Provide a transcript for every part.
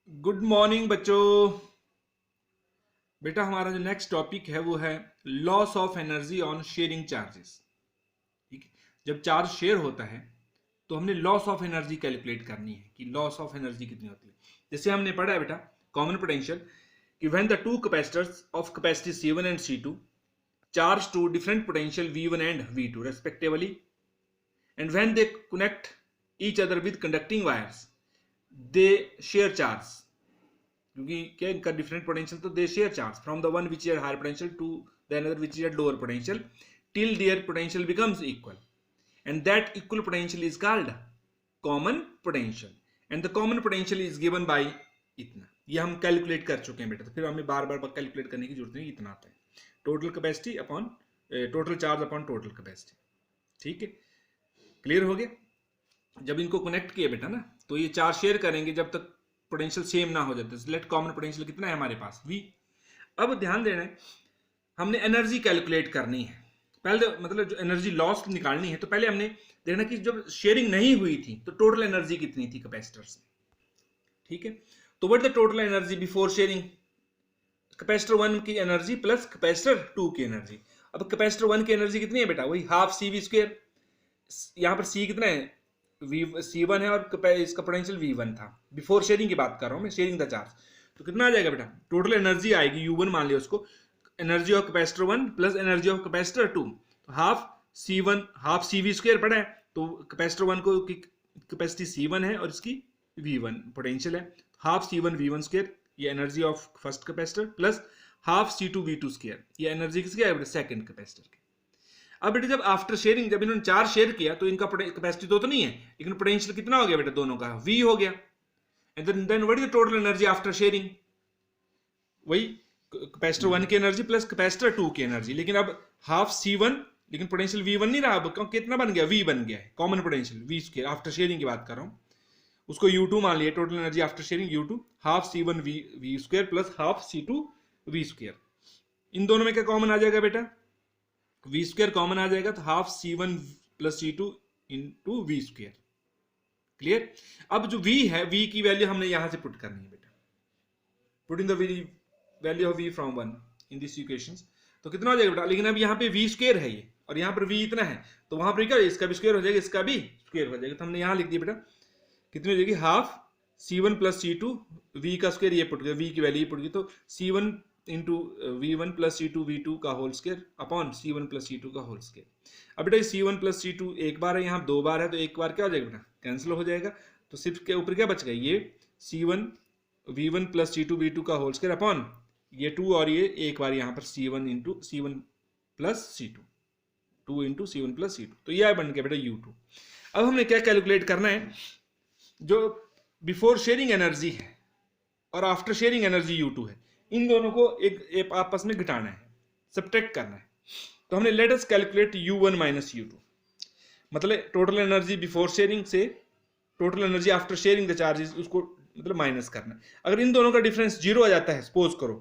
Good morning बच्चों। बेटा हमारा जो नेक्स्ट टॉपिक है वो है loss of energy on sharing charges. ठीक है, जब चार्ज शेयर होता है तो हमने लॉस ऑफ एनर्जी कैलकुलेट करनी है कि लॉस ऑफ एनर्जी कितनी होती है। जैसे हमने पढ़ा है बेटा कॉमन पोटेंशियल कि when the two capacitors of capacity C1 and C2 charge to different potential V1 and V2 respectively and when they connect each other with conducting wires they share charge. क्योंकि क्या इनका different potential तो they share charge from the one which is higher potential to the another which is lower potential till their potential becomes equal and that equal potential is called common potential and the common potential is given by इतना। ये हम calculate कर चुके हैं बेटा, तो फिर हमें बार बार कैलकुलेट करने की जरूरत नहीं, इतना आता है total capacity upon total charge upon total capacity. ठीक है, क्लियर हो गया। जब इनको कनेक्ट किया बेटा ना तो ये चार्ज शेयर करेंगे जब तक पोटेंशियल सेम ना हो जाते। लेट कॉमन पोटेंशियल कितना है हमारे पास V। अब ध्यान देना है हमने एनर्जी कैलकुलेट करनी है। पहले मतलब जो एनर्जी लॉस निकालनी है तो पहले हमने देखना कि जब शेयरिंग नहीं हुई थी तो टोटल एनर्जी कितनी थी कैपेसिटर्स में। ठीक है, तो what the total energy before sharing, capacitor 1 की एनर्जी प्लस कैपेसिटर 2 की एनर्जी। अब कैपेसिटर 1 की एनर्जी कितनी है बेटा, वही हाफ CV²। यहाँ पर C कितना है, C1 है और इसका पोटेंशियल V1 था। बिफोर शेयरिंग की बात कर रहा हूं मैं, शेयरिंग द चार्ज। तो कितना आ जाएगा बेटा, टोटल एनर्जी आएगी U1 मान लिया उसको, energy of capacitor 1 plus energy of capacitor 2, तो हाफ C1 हाफ CV² पड़ा है। तो कैपेसिटर 1 को कैपेसिटी C1 है और इसकी V1 पोटेंशियल है, हाफ C1 V1², ये energy of first capacitor, plus half C2 V2², ये एनर्जी किसकी है बेटा, सेकंड कैपेसिटर की। अब बेटा जब आफ्टर शेयरिंग जब इन्होंने चार्ज शेयर किया तो इनका कैपेसिटी तो नहीं है, लेकिन पोटेंशियल कितना हो गया बेटा, दोनों का V हो गया। And then what is the total energy after sharing, वही कैपेसिटर 1 की एनर्जी प्लस कैपेसिटर 2 की एनर्जी। लेकिन अब हाफ C1, लेकिन पोटेंशियल V1 नहीं रहा, अब कितना बन गया, V बन गया है, common potential V²। After sharing की बात कर रहा हूं, उसको U2 मान लिया, total energy after sharing U2 half C1 V² plus half C2 V²। इन दोनों में क्या कॉमन आ जाएगा बेटा, V² कॉमन आ जाएगा, तो half C1 plus C2 into V²। Clear. अब जो V है, V की वैल्यू हमने यहां से पुट करनी है बेटा, put in the value of V from 1 in this equations. तो कितना हो जाएगा बेटा, लेकिन अब यहाँ पे V² है ये और यहाँ पर V इतना है, तो वहां पर क्या इसका भी स्क्वायर हो जाएगा, इसका भी स्क्वायर हो जाएगा। तो हमने यहां लिख दिया बेटा कितनी हो जाएगी, half C1 plus C2, V का स्क्वायर ये पुट गया, V की वैल्यू ये पुट गई, तो C1 into V1 plus C2 V2 का whole square upon C1 plus C2 का होल स्क्वायर। अब बेटा C1 प्लस C2 एक बार है, यहाँ 2 बार है, तो एक बार क्या हो जाएगा बेटा, कैंसिल हो जाएगा। तो सिर्फ के ऊपर क्या बच गया, ये C1 V1 plus C2 V2 का होल स्क्वायर अपॉन ये 2 और ये एक बार यहाँ पर C1 into C1 plus C2, 2 into C1 plus C2, तो यह बन गया बेटा U2। अब हमने क्या कैलकुलेट करना है, जो बिफोर शेयरिंग एनर्जी है और आफ्टर शेयरिंग एनर्जी U2 है, इन दोनों को एक आपस में घटाना है, सब्ट्रैक्ट करना है। तो हमने let us calculate U1 minus U2, मतलब टोटल एनर्जी बिफोर शेयरिंग से total energy after sharing the charges, उसको मतलब माइनस करना है। अगर इन दोनों का डिफरेंस 0 आ जाता है सपोज करो,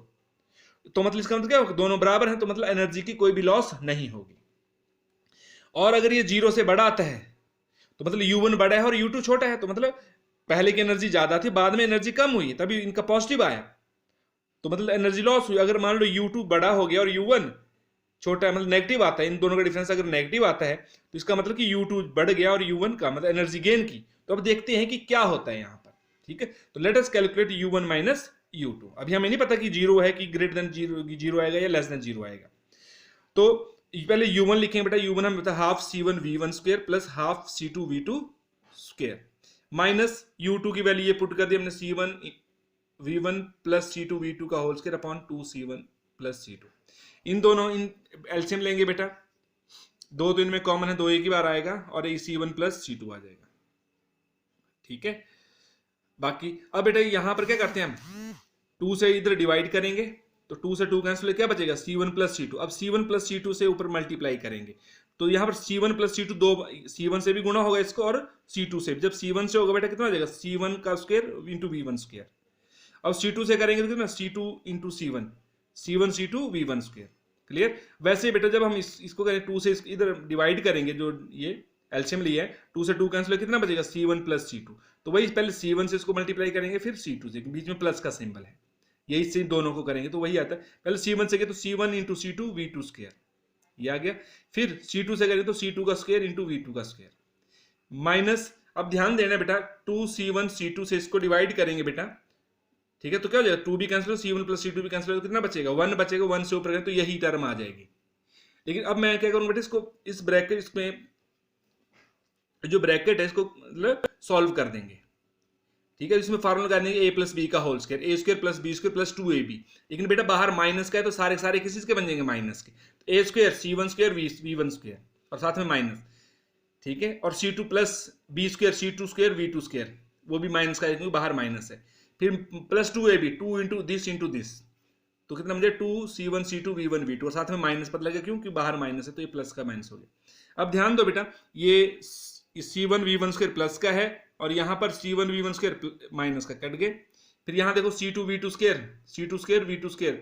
तो मतलब इसका मतलब क्या होगा, दोनों बराबर हैं, तो मतलब एनर्जी की कोई भी लॉस नहीं होगी। और अगर ये 0 से बड़ा आता है तो मतलब U1 बड़ा है और U2 छोटा है, तो मतलब पहले की एनर्जी ज्यादा थी, बाद में एनर्जी कम हुई, तभी इनका पॉजिटिव आया, तो मतलब एनर्जी लॉस हुई। अगर मान लो U2 बड़ा हो गया और U1 छोटा है, मतलब नेगेटिव आता है, इन दोनों का डिफरेंस अगर नेगेटिव आता है तो इसका मतलब कि U2 बढ़ गया और U1 का मतलब एनर्जी गेन की। तो अब देखते हैं कि क्या होता है यहाँ पर। ठीक है, तो let us calculate U1 minus U2। अभी हमें नहीं पता कि 0 है कि ग्रेटर देन 0 आएगा या लेस देन 0 आएगा। तो पहले U1 लिखेंगे बेटा, U1 हमें पता half C1 V1² plus half C2 V2² minus U2 की वैल्यू ये पुट कर दी हमने, C1 V1 plus C2 V2 का whole square upon 2 C1 plus C2। इन दोनों इन एलसीएम लेंगे बेटा, 2 तो इनमें कॉमन है, 2 एक ही बार आएगा और ये C1 प्लस C2 आ जाएगा। ठीक है, बाकी अब बेटा यहां पर क्या करते हैं हम, 2 से इधर डिवाइड करेंगे, तो 2 से 2 कैंसिल, क्या बचेगा C1 प्लस C2। अब C1 प्लस C2 से ऊपर मल्टीप्लाई करेंगे, तो यहाँ पर C1 प्लस C2 दो, C1 से भी गुणा होगा इसको और C2 से भी। जब C1 से होगा बेटा कितना हो जाएगा, C1 का स्क्वायर इंटू V1²। अब C2 से करेंगे तो कितना, C2 into C1, C1 C2 V1²। Clear. वैसे बेटा जब हम इसको करें 2 से इधर डिवाइड करेंगे, जो ये एलसीएम लिया है, 2 से 2 कैंसिल, कितना बचेगा C1 प्लस C2। तो वही पहले C1 से इसको मल्टीप्लाई करेंगे, फिर C2 से, बीच में प्लस का सिंबल है, यही से दोनों को करेंगे तो वही आता है। पहले C1 से किया तो C1 into C2 V2 square, ये आ गया। फिर C2 से करेंगे तो C2 का स्क्वायर इंटू V2 का स्क्वायर, माइनस, अब ध्यान देना बेटा 2C1 C2 से इसको डिवाइड करेंगे बेटा, ठीक है, तो क्या हो जाएगा 2 भी कैंसिल हो, C1 प्लस C2 भी कैंसिल हो, तो कितना बचेगा 1 बचेगा, 1 से ऊपर करें तो यही टर्म आ जाएगी। लेकिन अब मैं क्या करूंगा बेटा, इसको इस ब्रैकेट, इसमें जो ब्रैकेट है इसको मतलब सॉल्व कर देंगे, ठीक है। इसमें फार्मूला करने ए प्लस बी का whole square, A square plus B square plus 2ab, लेकिन बेटा बाहर माइनस का है तो सारे सारे किसी के बन जाएंगे माइनस के, तो ए square C1 square V1 square और साथ में माइनस, ठीक है, और C2 plus B square C2 square V2 square, वो भी माइनस का है क्योंकि बाहर माइनस है, फिर प्लस 2ab, 2 इंटू दिस, तो कितना मुझे 2C1 C2 V1 V2 और साथ में माइनस पता लगा क्यों कि बाहर माइनस है तो ये प्लस का माइनस हो गया। अब ध्यान दो बेटा, ये C1 V1 स्क्वायर प्लस का है और यहाँ पर C1 V1 स्क्वायर माइनस का कट गए, फिर यहाँ देखो C2 V2 square V2 square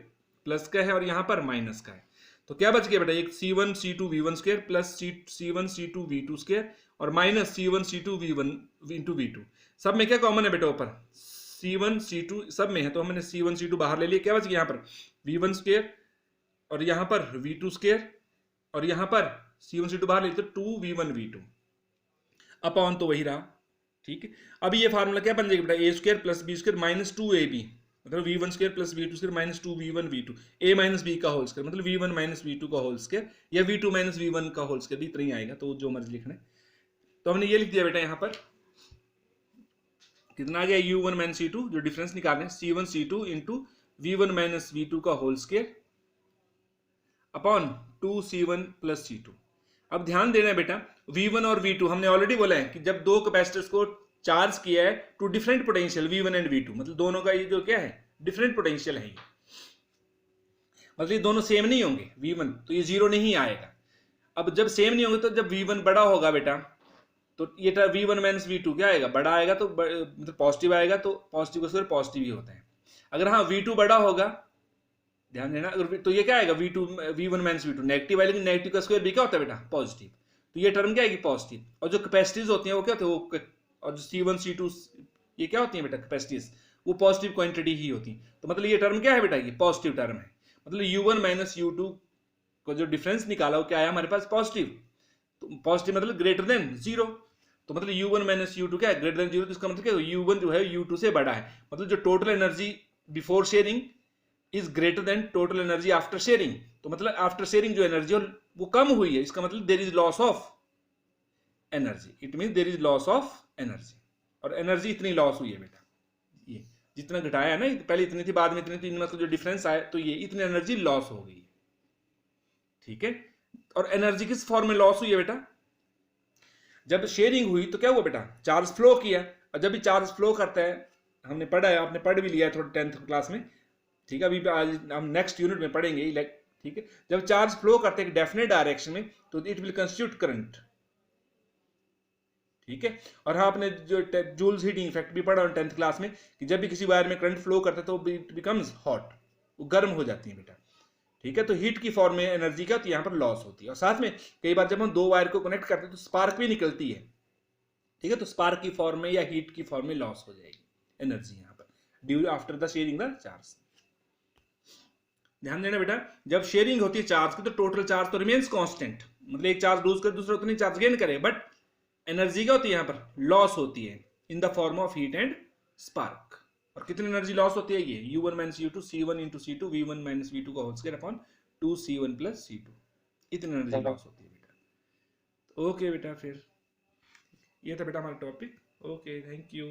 plus का है और यहाँ पर माइनस का है, तो क्या बच गया बेटा, एक C1 C2 V1 square plus C1 C2 V2 square और minus C1 C2 V1 into V2, सब में क्या कॉमन है बेटा, ऊपर C1 C2 सब में है तो हमने C1 C2 बाहर ले लिया, क्या बच गया यहाँ पर V1 स्क्वायर और यहाँ पर V2 स्क्वायर और यहाँ पर C1 C2 बाहर ले तो 2V1 V2 अपॉन, तो वही रहा, ठीक है। अब ये फार्मूला क्या बन जाएगा बेटा, A square plus B square minus 2ab, मतलब V1 square plus V2 square minus 2V1 V2, a minus b का होल स्क्वायर मतलब V1 माइनस V2 का होल स्क्वायर या V2 माइनस V1 का होल स्क्वायर, इतना ही आएगा, तो जो मर्जी लिखना है। तो हमने ये लिख दिया बेटा, यहाँ पर कितना आ गया U1 माइनस C2, जो डिफरेंस निकालने C1 C2 into V1 minus V2 का whole square upon 2C1 plus C2। अब ध्यान देना है बेटा, V1 और V2 हमने ऑलरेडी बोला है कि जब दो कैपेसिटर्स को चार्ज किया है to different potential V1 and V2, मतलब दोनों का ये जो क्या है डिफरेंट पोटेंशियल है, मतलब ये दोनों सेम नहीं होंगे V1, तो ये जीरो नहीं आएगा। अब जब सेम नहीं होंगे तो जब V1 बड़ा होगा बेटा तो ये V1 माइनस V2 क्या आएगा, बड़ा आएगा तो मतलब पॉजिटिव आएगा, तो पॉजिटिव का स्क्वायर पॉजिटिव ही होता है। अगर हाँ V2 बड़ा होगा, ध्यान देना, अगर तो ये क्या आएगा V1 माइनस V2 नेगेटिव है, लेकिन नेगेटिव का स्क्वायर भी क्या होता है बेटा पॉजिटिव, तो ये टर्म क्या आएगी पॉजिटिव। और जो कैपेसिटीज होती हैं वो क्या होती है, वो और जो C1 C2 ये क्या होती है बेटा कैपेसिटीज, वो पॉजिटिव क्वांटिटी ही होती है, तो मतलब ये टर्म क्या है बेटा, ये पॉजिटिव टर्म है, मतलब U1 माइनस U2 को जो डिफरेंस निकाला वो क्या आया हमारे पास पॉजिटिव, तो पॉजिटिव मतलब ग्रेटर देन जीरो, तो मतलब U1 माइनस U2 क्या है ग्रेटर देन जीरो, तो इसका मतलब क्या है U1 जो है U2 से बड़ा है, मतलब जो total energy before sharing is greater than total energy after sharing, तो मतलब आफ्टर शेयरिंग जो एनर्जी वो कम हुई है, इसका मतलब there is loss of energy, it mean there is loss of energy, और एनर्जी इतनी लॉस हुई है बेटा, ये जितना घटाया ना, पहले इतनी थी बाद में इतनी थी, इनमें जो डिफरेंस आया तो ये इतनी एनर्जी लॉस हो गई, ठीक है। और एनर्जी किस फॉर्म में लॉस हुई है बेटा, जब शेयरिंग हुई तो क्या हुआ बेटा, चार्ज फ्लो किया, और जब भी चार्ज फ्लो करता है, हमने पढ़ा है, आपने पढ़ भी लिया है थोड़ा 10th क्लास में, ठीक है, अभी आज हम नेक्स्ट यूनिट में पढ़ेंगे, ठीक है। जब चार्ज फ्लो करते हैं डेफिनेट डायरेक्शन में तो इट विल कंस्टिट्यूट करंट, ठीक है। और हाँ, आपने जो जूल्स हीटिंग इफेक्ट भी पढ़ा 10th क्लास में कि जब भी किसी वायर में करंट फ्लो करता है तो इट बिकम्स हॉट, वो गर्म हो जाती है बेटा, ठीक है। तो हीट की फॉर्म में एनर्जी का तो यहाँ पर लॉस होती है, और साथ में कई बार जब हम दो वायर को कनेक्ट करते हैं तो स्पार्क भी निकलती है, ठीक है, तो स्पार्क की फॉर्म में या हीट की फॉर्म में लॉस हो जाएगी एनर्जी यहाँ पर due after the sharing the charge. ध्यान देना बेटा, जब शेयरिंग होती है चार्ज की तो टोटल चार्ज तो रिमेन्स कांस्टेंट, मतलब एक चार्ज लूज कर दूसरा उतनी चार्ज गेन करे, बट एनर्जी क्या होती है यहाँ पर लॉस होती है in the form of heat and spark. और कितनी एनर्जी लॉस होती है, ये U1 minus U2 C1 into C2 V1 minus V2 का whole square upon 2C1 plus C2, इतनी एनर्जी लॉस होती है बेटा। ओके बेटा, फिर ये था बेटा हमारा टॉपिक। Okay, thank you.